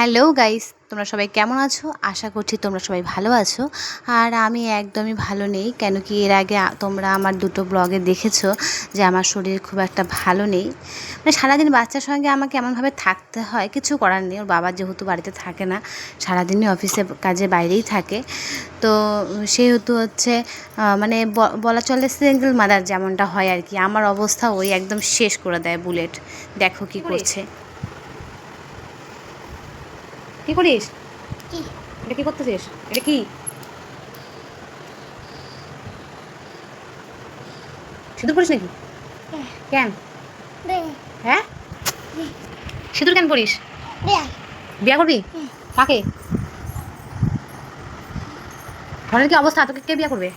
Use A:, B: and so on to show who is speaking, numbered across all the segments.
A: Hello guys, তোমরা সবাই কেমন আছো? আশা করছি তোমরা সবাই ভালো আছো। আর আমি একদমই ভালো নেই, কেন কি এর আগে তোমরা আমার দুটো ব্লগে দেখেছো যে আমার শরীর খুব একটা ভালো নেই। মানে সারাদিন বাচ্চার সঙ্গে আমাকে এমনভাবে থাকতে হয়, কিছু করার নেই। ওর বাবা যেহেতু বাড়িতে থাকে না, সারাদিনই অফিসে কাজে বাইরেই থাকে, তো সেহেতু হচ্ছে মানে বলা চলে সিঙ্গেল মাদার যেমনটা হয় আর কি। আমার অবস্থা ওই একদম শেষ করে দেয় বুলেট। দেখো কি করছে। কি করিস? এটা কি করতেছিস? এটা কি সিঁদুর পরিস নাকি? কেন? হ্যাঁ, সিঁদুর কেন পরিস? বিয়া করবি? কাকে? ঘরের কি অবস্থা? তোকে কে বিয়া করবে?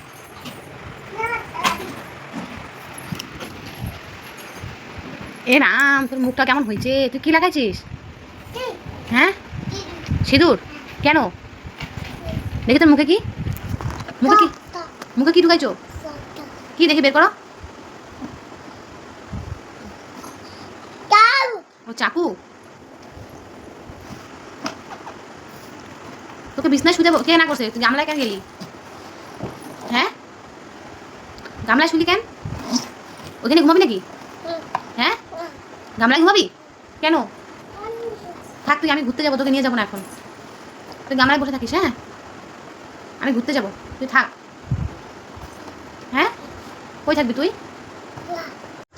A: এ রাম, তোর মুখটা কেমন হয়েছে? তুই কি লাগাইছিস? হ্যাঁ, সিঁদুর কেন? দেখি তোর মুখে কি, মুখে কি, মুখে কি ঢুকাইছো? কি দেখি বের করো। ও চাকু। তোকে বিছনায় শুতে কে না করছে? তুই গামলায় কেন গেলি? হ্যাঁ, গামলায় শুলি কেন? ওখানে ঘুমাবি নাকি? হ্যাঁ, গামলায় ঘুমাবি কেন? থাক তুই, আমি ঘুরতে যাবো, তোকে নিয়ে যাবো না এখন। তুই গামলায় বসে থাকিস। হ্যাঁ, আমি ঘুরতে যাবো, তুই থাক। হ্যাঁ, কই থাকবি তুই?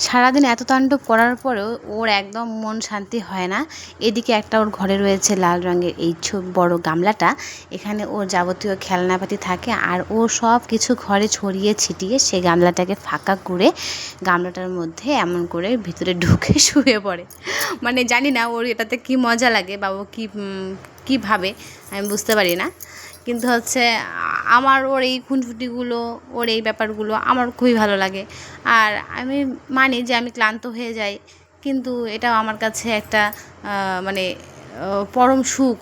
A: সারাদিন এত তাণ্ডব করার পরেও ওর একদম মন শান্তি হয় না। এদিকে একটা ওর ঘরে রয়েছে লাল রঙের এই বড় গামলাটা, এখানে ওর যাবতীয় খেলনাপাতি থাকে, আর ও সব কিছু ঘরে ছড়িয়ে ছিটিয়ে সেই গামলাটাকে ফাঁকা করে গামলাটার মধ্যে এমন করে ভিতরে ঢুকে শুয়ে পড়ে। মানে জানি না ওর এটাতে কি মজা লাগে বা ও কী ভাবে, আমি বুঝতে পারি না। কিন্তু হচ্ছে আমার ওর এই খুনসুটিগুলো, ওর এই ব্যাপারগুলো আমার খুবই ভালো লাগে। আর আমি মানি যে আমি ক্লান্ত হয়ে যাই, কিন্তু এটাও আমার কাছে একটা মানে পরম সুখ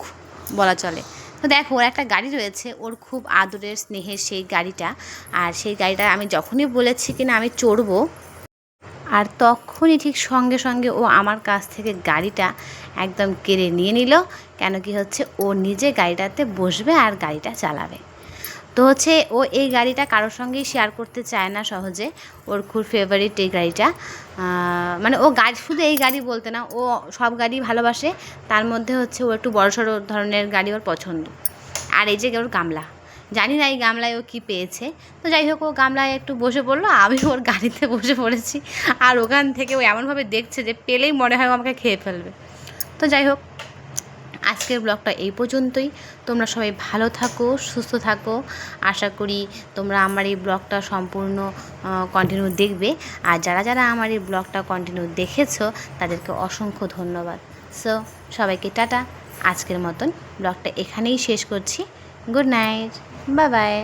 A: বলা চলে। তো দেখো, ওর একটা গাড়ি রয়েছে, ওর খুব আদরের স্নেহের সেই গাড়িটা। আর সেই গাড়িটা আমি যখনই বলেছি কিনা আমি চড়বো, আর তখনই ঠিক সঙ্গে সঙ্গে ও আমার কাছ থেকে গাড়িটা একদম কেড়ে নিয়ে নিল। কেন কি হচ্ছে, ও নিজে গাড়িটাতে বসবে আর গাড়িটা চালাবে। তো হচ্ছে ও এই গাড়িটা কারোর সঙ্গেই শেয়ার করতে চায় না সহজে। ওর খুব ফেভারিট এই গাড়িটা। মানে ও গাড়ি, শুধু এই গাড়ি বলতে না, ও সব গাড়ি ভালোবাসে। তার মধ্যে হচ্ছে ও একটু বড়সড় ধরনের গাড়ি ওর পছন্দ। আর এই যে ওর গামলা, জানি না এই গামলায় ও কী পেয়েছে। তো যাই হোক, ও গামলায় একটু বসে পড়লো, আমি ওর গাড়িতে বসে পড়েছি। আর ওখান থেকে ও এমনভাবে দেখছে যে পেলেই মনে হয় ও আমাকে খেয়ে ফেলবে। তো যাই হোক, আজকের ব্লগটা এই পর্যন্তই। তোমরা সবাই ভালো থাকো, সুস্থ থাকো। আশা করি তোমরা আমার এই ব্লগটা সম্পূর্ণ কন্টিনিউ দেখবে। আর যারা যারা আমার এই ব্লগটা কন্টিনিউ দেখেছো তাদেরকে অসংখ্য ধন্যবাদ। সো সবাইকে টাটা। আজকের মতন ব্লগটা এখানেই শেষ করছি। Good night, bye bye.